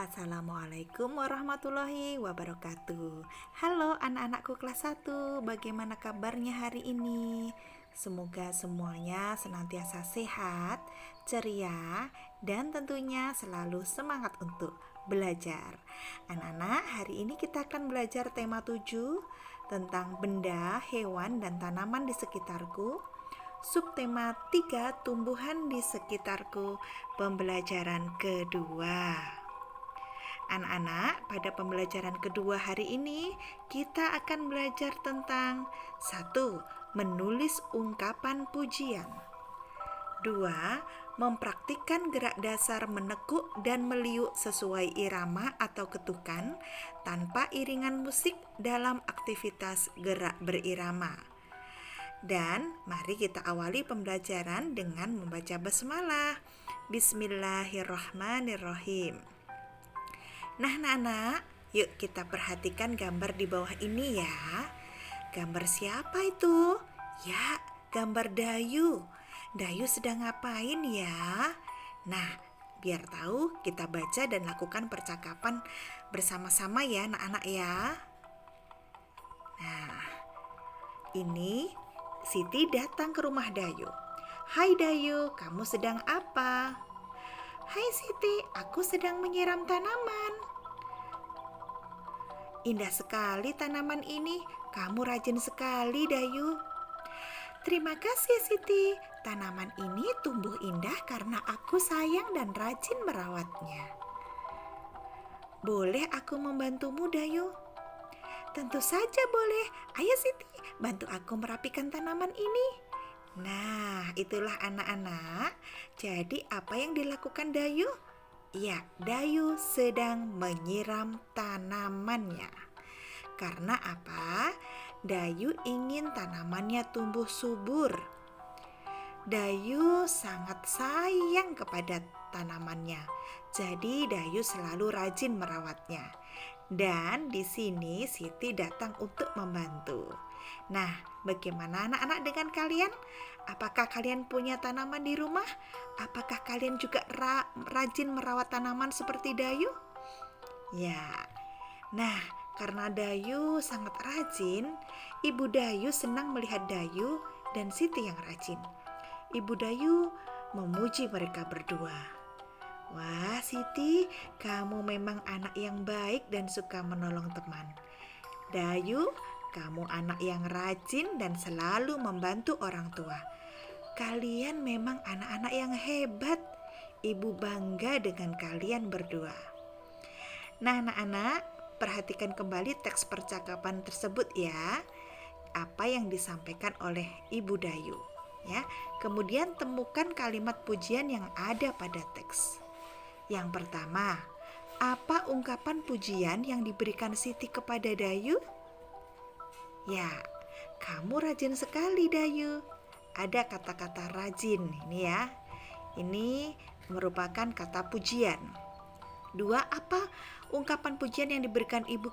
Assalamualaikum warahmatullahi wabarakatuh. Halo anak-anakku kelas 1, bagaimana kabarnya hari ini? Semoga semuanya senantiasa sehat, ceria, dan tentunya selalu semangat untuk belajar. Anak-anak, hari ini kita akan belajar tema 7 tentang benda, hewan, dan tanaman di sekitarku. Subtema 3, tumbuhan di sekitarku, pembelajaran kedua. Anak-anak, pada pembelajaran kedua hari ini kita akan belajar tentang 1. Menulis ungkapan pujian. 2. Mempraktikkan gerak dasar menekuk dan meliuk sesuai irama atau ketukan tanpa iringan musik dalam aktivitas gerak berirama. Dan mari kita awali pembelajaran dengan membaca basmalah. Bismillahirrahmanirrahim. Nah, anak-anak, yuk kita perhatikan gambar di bawah ini ya. Gambar siapa itu? Ya, gambar Dayu. Dayu sedang ngapain ya? Nah, biar tahu kita baca dan lakukan percakapan bersama-sama ya anak-anak ya. Nah, ini Siti datang ke rumah Dayu. Hai Dayu, kamu sedang apa? Hai Siti, aku sedang menyiram tanaman. Indah sekali tanaman ini, kamu rajin sekali Dayu. Terima kasih Siti, tanaman ini tumbuh indah karena aku sayang dan rajin merawatnya. Boleh aku membantumu Dayu? Tentu saja boleh, ayo Siti, bantu aku merapikan tanaman ini. Nah, itulah anak-anak. Jadi apa yang dilakukan Dayu? Ya, Dayu sedang menyiram tanamannya. Karena apa? Dayu ingin tanamannya tumbuh subur. Dayu sangat sayang kepada tanamannya. Jadi Dayu selalu rajin merawatnya. Dan di sini Siti datang untuk membantu. Nah, bagaimana anak-anak dengan kalian? Apakah kalian punya tanaman di rumah? Apakah kalian juga rajin merawat tanaman seperti Dayu? Ya. Nah, karena Dayu sangat rajin, Ibu Dayu senang melihat Dayu dan Siti yang rajin. Ibu Dayu memuji mereka berdua. Wah, Siti, kamu memang anak yang baik dan suka menolong teman. Dayu, kamu anak yang rajin dan selalu membantu orang tua. Kalian memang anak-anak yang hebat. Ibu bangga dengan kalian berdua. Nah, anak-anak, perhatikan kembali teks percakapan tersebut ya. Apa yang disampaikan oleh Ibu Dayu, ya. Kemudian temukan kalimat pujian yang ada pada teks. Yang pertama, apa ungkapan pujian yang diberikan Siti kepada Dayu? Ya, kamu rajin sekali Dayu. Ada kata-kata rajin ini ya. Ini merupakan kata pujian. 2, apa ungkapan pujian yang diberikan Ibu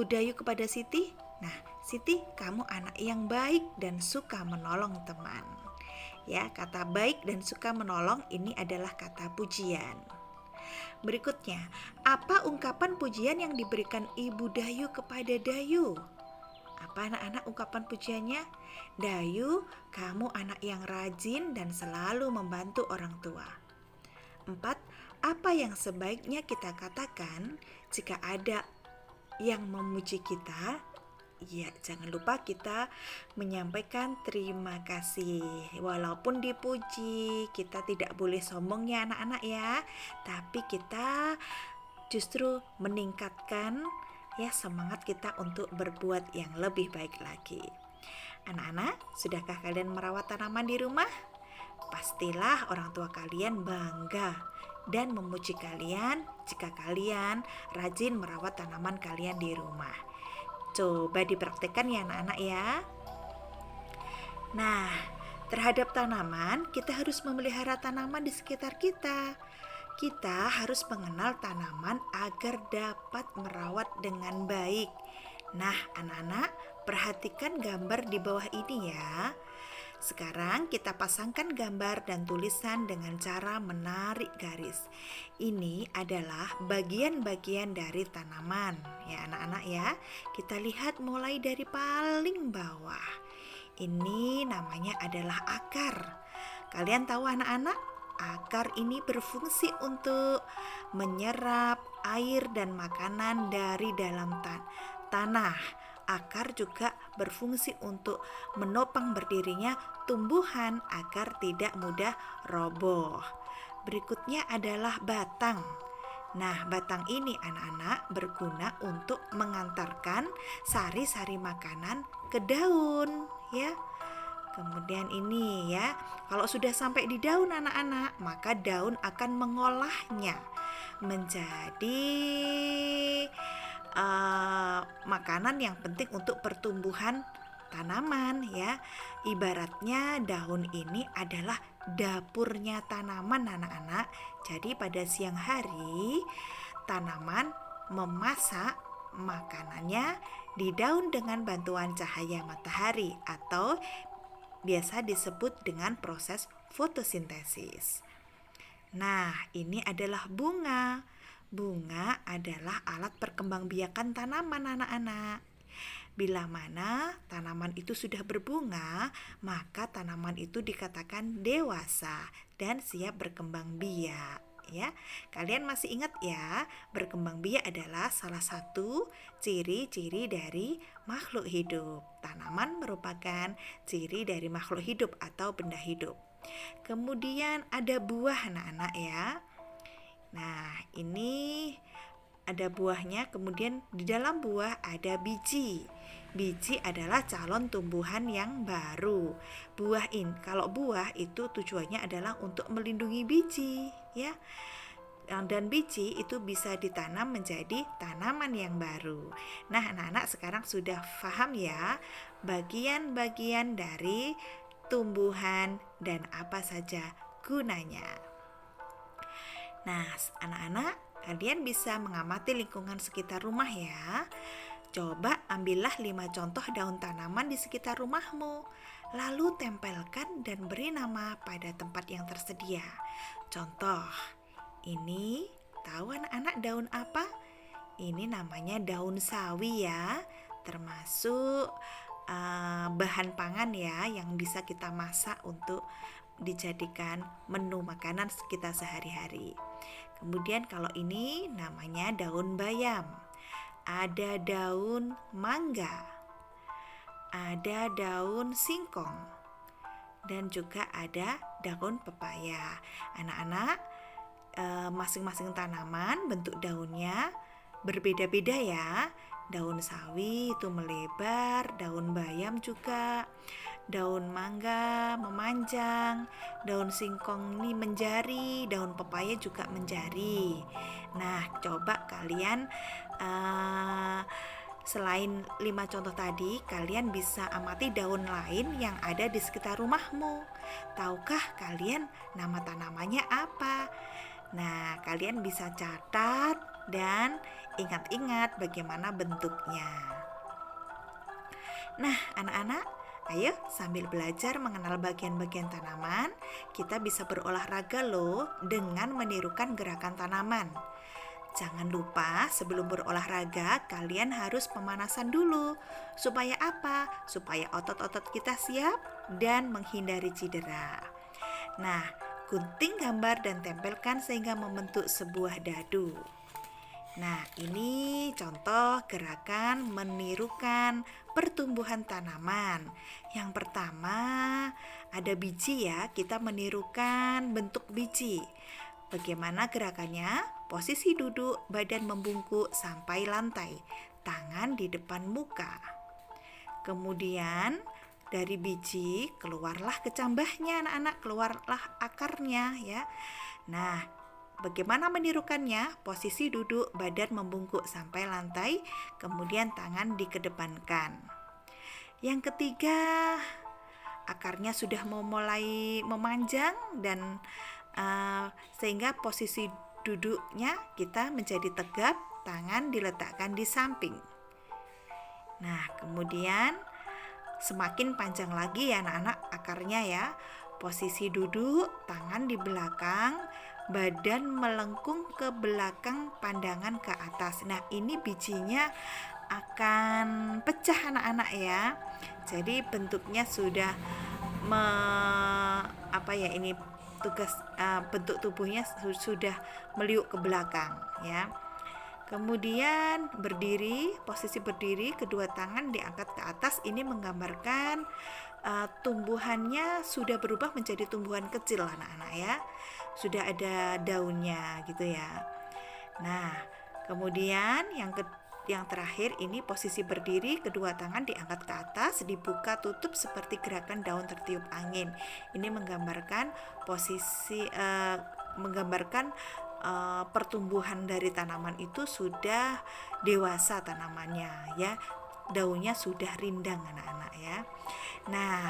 Dayu kepada Siti? Nah, Siti, kamu anak yang baik dan suka menolong teman. Ya, kata baik dan suka menolong ini adalah kata pujian. Berikutnya, apa ungkapan pujian yang diberikan Ibu Dayu kepada Dayu? Apa anak-anak ungkapan pujiannya? Dayu, kamu anak yang rajin dan selalu membantu orang tua. 4, apa yang sebaiknya kita katakan jika ada yang memuji kita? Ya, jangan lupa kita menyampaikan terima kasih. Walaupun dipuji, kita tidak boleh sombong ya anak-anak ya. Tapi kita justru meningkatkan ya semangat kita untuk berbuat yang lebih baik lagi. Anak-anak, sudahkah kalian merawat tanaman di rumah? Pastilah orang tua kalian bangga dan memuji kalian jika kalian rajin merawat tanaman kalian di rumah. Coba dipraktikkan ya anak-anak ya. Nah, terhadap tanaman, kita harus memelihara tanaman di sekitar kita. Kita harus mengenal tanaman agar dapat merawat dengan baik. Nah, anak-anak, perhatikan gambar di bawah ini ya. Sekarang kita pasangkan gambar dan tulisan dengan cara menarik garis. Ini adalah bagian-bagian dari tanaman ya anak-anak ya. Kita lihat mulai dari paling bawah. Ini namanya adalah akar. Kalian tahu anak-anak, akar ini berfungsi untuk menyerap air dan makanan dari dalam tanah. Akar juga berfungsi untuk menopang berdirinya tumbuhan agar tidak mudah roboh. Berikutnya adalah batang. Nah, batang ini anak-anak berguna untuk mengantarkan sari-sari makanan ke daun, ya. Kemudian ini ya, kalau sudah sampai di daun anak-anak, maka daun akan mengolahnya menjadi makanan yang penting untuk pertumbuhan tanaman ya. Ibaratnya daun ini adalah dapurnya tanaman anak-anak. Jadi pada siang hari tanaman memasak makanannya di daun dengan bantuan cahaya matahari atau biasa disebut dengan proses fotosintesis. Nah, ini adalah bunga. Bunga adalah alat perkembangbiakan tanaman anak-anak. Bila mana tanaman itu sudah berbunga, maka tanaman itu dikatakan dewasa dan siap berkembang biak. Ya, kalian masih ingat ya, berkembang biak adalah salah satu ciri-ciri dari makhluk hidup. Tanaman merupakan ciri dari makhluk hidup atau benda hidup. Kemudian ada buah anak-anak ya. Nah, ini ada buahnya, kemudian di dalam buah ada biji. Biji adalah calon tumbuhan yang baru. Kalau buah itu tujuannya adalah untuk melindungi biji, ya. Dan biji itu bisa ditanam menjadi tanaman yang baru. Nah, anak-anak sekarang sudah paham ya bagian-bagian dari tumbuhan dan apa saja gunanya. Nah, anak-anak, kalian bisa mengamati lingkungan sekitar rumah ya. Coba ambillah 5 contoh daun tanaman di sekitar rumahmu. Lalu tempelkan dan beri nama pada tempat yang tersedia. Contoh, ini tahu anak-anak daun apa? Ini namanya daun sawi ya. Termasuk bahan pangan ya yang bisa kita masak untuk dijadikan menu makanan kita sehari-hari. Kemudian kalau ini namanya daun bayam. Ada daun mangga. Ada daun singkong. Dan juga ada daun pepaya. Anak-anak, masing-masing tanaman bentuk daunnya berbeda-beda ya. Daun sawi itu melebar, daun bayam juga, daun mangga memanjang, daun singkong ini menjari, daun pepaya juga menjari. Nah, coba kalian selain 5 contoh tadi, kalian bisa amati daun lain yang ada di sekitar rumahmu. Tahukah kalian nama tanamannya apa? Nah, kalian bisa catat dan ingat-ingat bagaimana bentuknya. Nah, anak-anak, ayo sambil belajar mengenal bagian-bagian tanaman, kita bisa berolahraga loh dengan menirukan gerakan tanaman. Jangan lupa sebelum berolahraga kalian harus pemanasan dulu. Supaya apa? Supaya otot-otot kita siap dan menghindari cedera. Nah, gunting gambar dan tempelkan sehingga membentuk sebuah dadu. Nah, ini contoh gerakan menirukan pertumbuhan tanaman. Yang pertama, ada biji ya, kita menirukan bentuk biji. Bagaimana gerakannya? Posisi duduk, badan membungkuk sampai lantai, tangan di depan muka. Kemudian dari biji keluarlah kecambahnya anak-anak, keluarlah akarnya ya. Nah, bagaimana menirukannya? Posisi duduk, badan membungkuk sampai lantai, kemudian tangan dikedepankan. Yang ketiga, akarnya sudah mulai memanjang dan sehingga posisi duduknya kita menjadi tegap, tangan diletakkan di samping. Nah, kemudian semakin panjang lagi ya anak-anak akarnya ya. Posisi duduk, tangan di belakang, badan melengkung ke belakang, pandangan ke atas. Nah, ini bijinya akan pecah anak-anak ya. Jadi bentuknya sudah ini tugas bentuk tubuhnya sudah meliuk ke belakang ya. Kemudian berdiri, posisi berdiri, kedua tangan diangkat ke atas. Ini menggambarkan tumbuhannya sudah berubah menjadi tumbuhan kecil anak-anak ya. Sudah ada daunnya gitu ya. Nah, kemudian yang terakhir ini posisi berdiri, kedua tangan diangkat ke atas, dibuka tutup seperti gerakan daun tertiup angin. Ini menggambarkan pertumbuhan dari tanaman itu sudah dewasa tanamannya ya, daunnya sudah rindang anak-anak ya. Nah,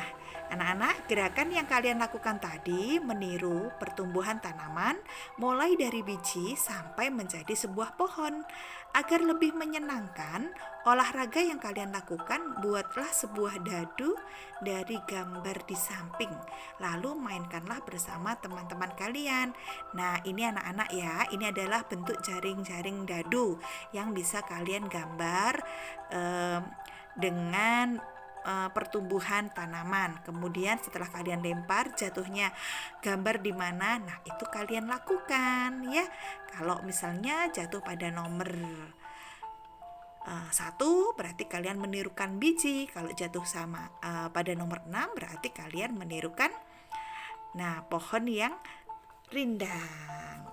anak-anak, gerakan yang kalian lakukan tadi meniru pertumbuhan tanaman mulai dari biji sampai menjadi sebuah pohon. Agar lebih menyenangkan, olahraga yang kalian lakukan, buatlah sebuah dadu dari gambar di samping. Lalu mainkanlah bersama teman-teman kalian. Nah, ini anak-anak ya, ini adalah bentuk jaring-jaring dadu yang bisa kalian gambar dengan pertumbuhan tanaman. Kemudian setelah kalian lempar, jatuhnya gambar di mana, nah itu kalian lakukan ya. Kalau misalnya jatuh pada nomor 1 berarti kalian menirukan biji. Kalau jatuh pada nomor 6 berarti kalian menirukan pohon yang rindang.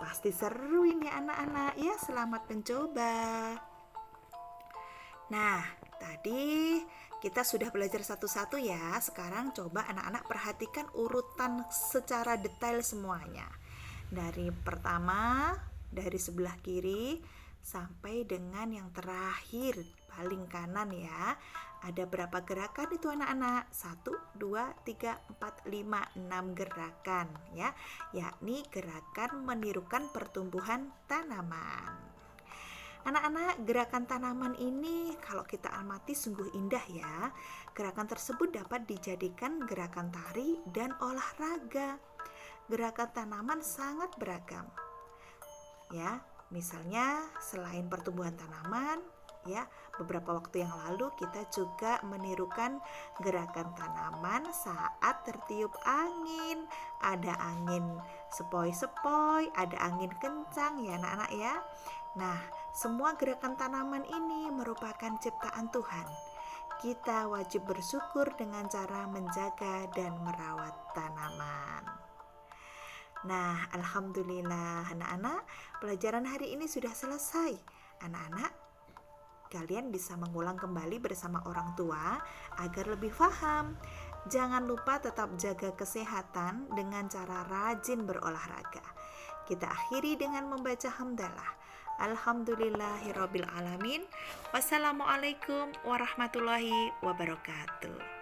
Pasti seru ini anak-anak ya, selamat mencoba. Nah, tadi kita sudah belajar satu-satu ya. Sekarang coba anak-anak perhatikan urutan secara detail semuanya. Dari pertama, dari sebelah kiri sampai dengan yang terakhir paling kanan ya. Ada berapa gerakan itu anak-anak? 1, 2, 3, 4, 5, 6 gerakan ya. Yakni gerakan menirukan pertumbuhan tanaman. Anak-anak, gerakan tanaman ini kalau kita amati sungguh indah ya. Gerakan tersebut dapat dijadikan gerakan tari dan olahraga. Gerakan tanaman sangat beragam. Ya, misalnya selain pertumbuhan tanaman, ya, beberapa waktu yang lalu kita juga menirukan gerakan tanaman saat tertiup angin. Ada angin sepoi-sepoi, ada angin kencang ya anak-anak ya. Nah, semua gerakan tanaman ini merupakan ciptaan Tuhan. Kita wajib bersyukur dengan cara menjaga dan merawat tanaman. Nah, alhamdulillah anak-anak, pelajaran hari ini sudah selesai. Anak-anak, kalian bisa mengulang kembali bersama orang tua agar lebih paham. Jangan lupa tetap jaga kesehatan dengan cara rajin berolahraga. Kita akhiri dengan membaca hamdalah. Alhamdulillahirabbil alamin. Wassalamualaikum warahmatullahi wabarakatuh.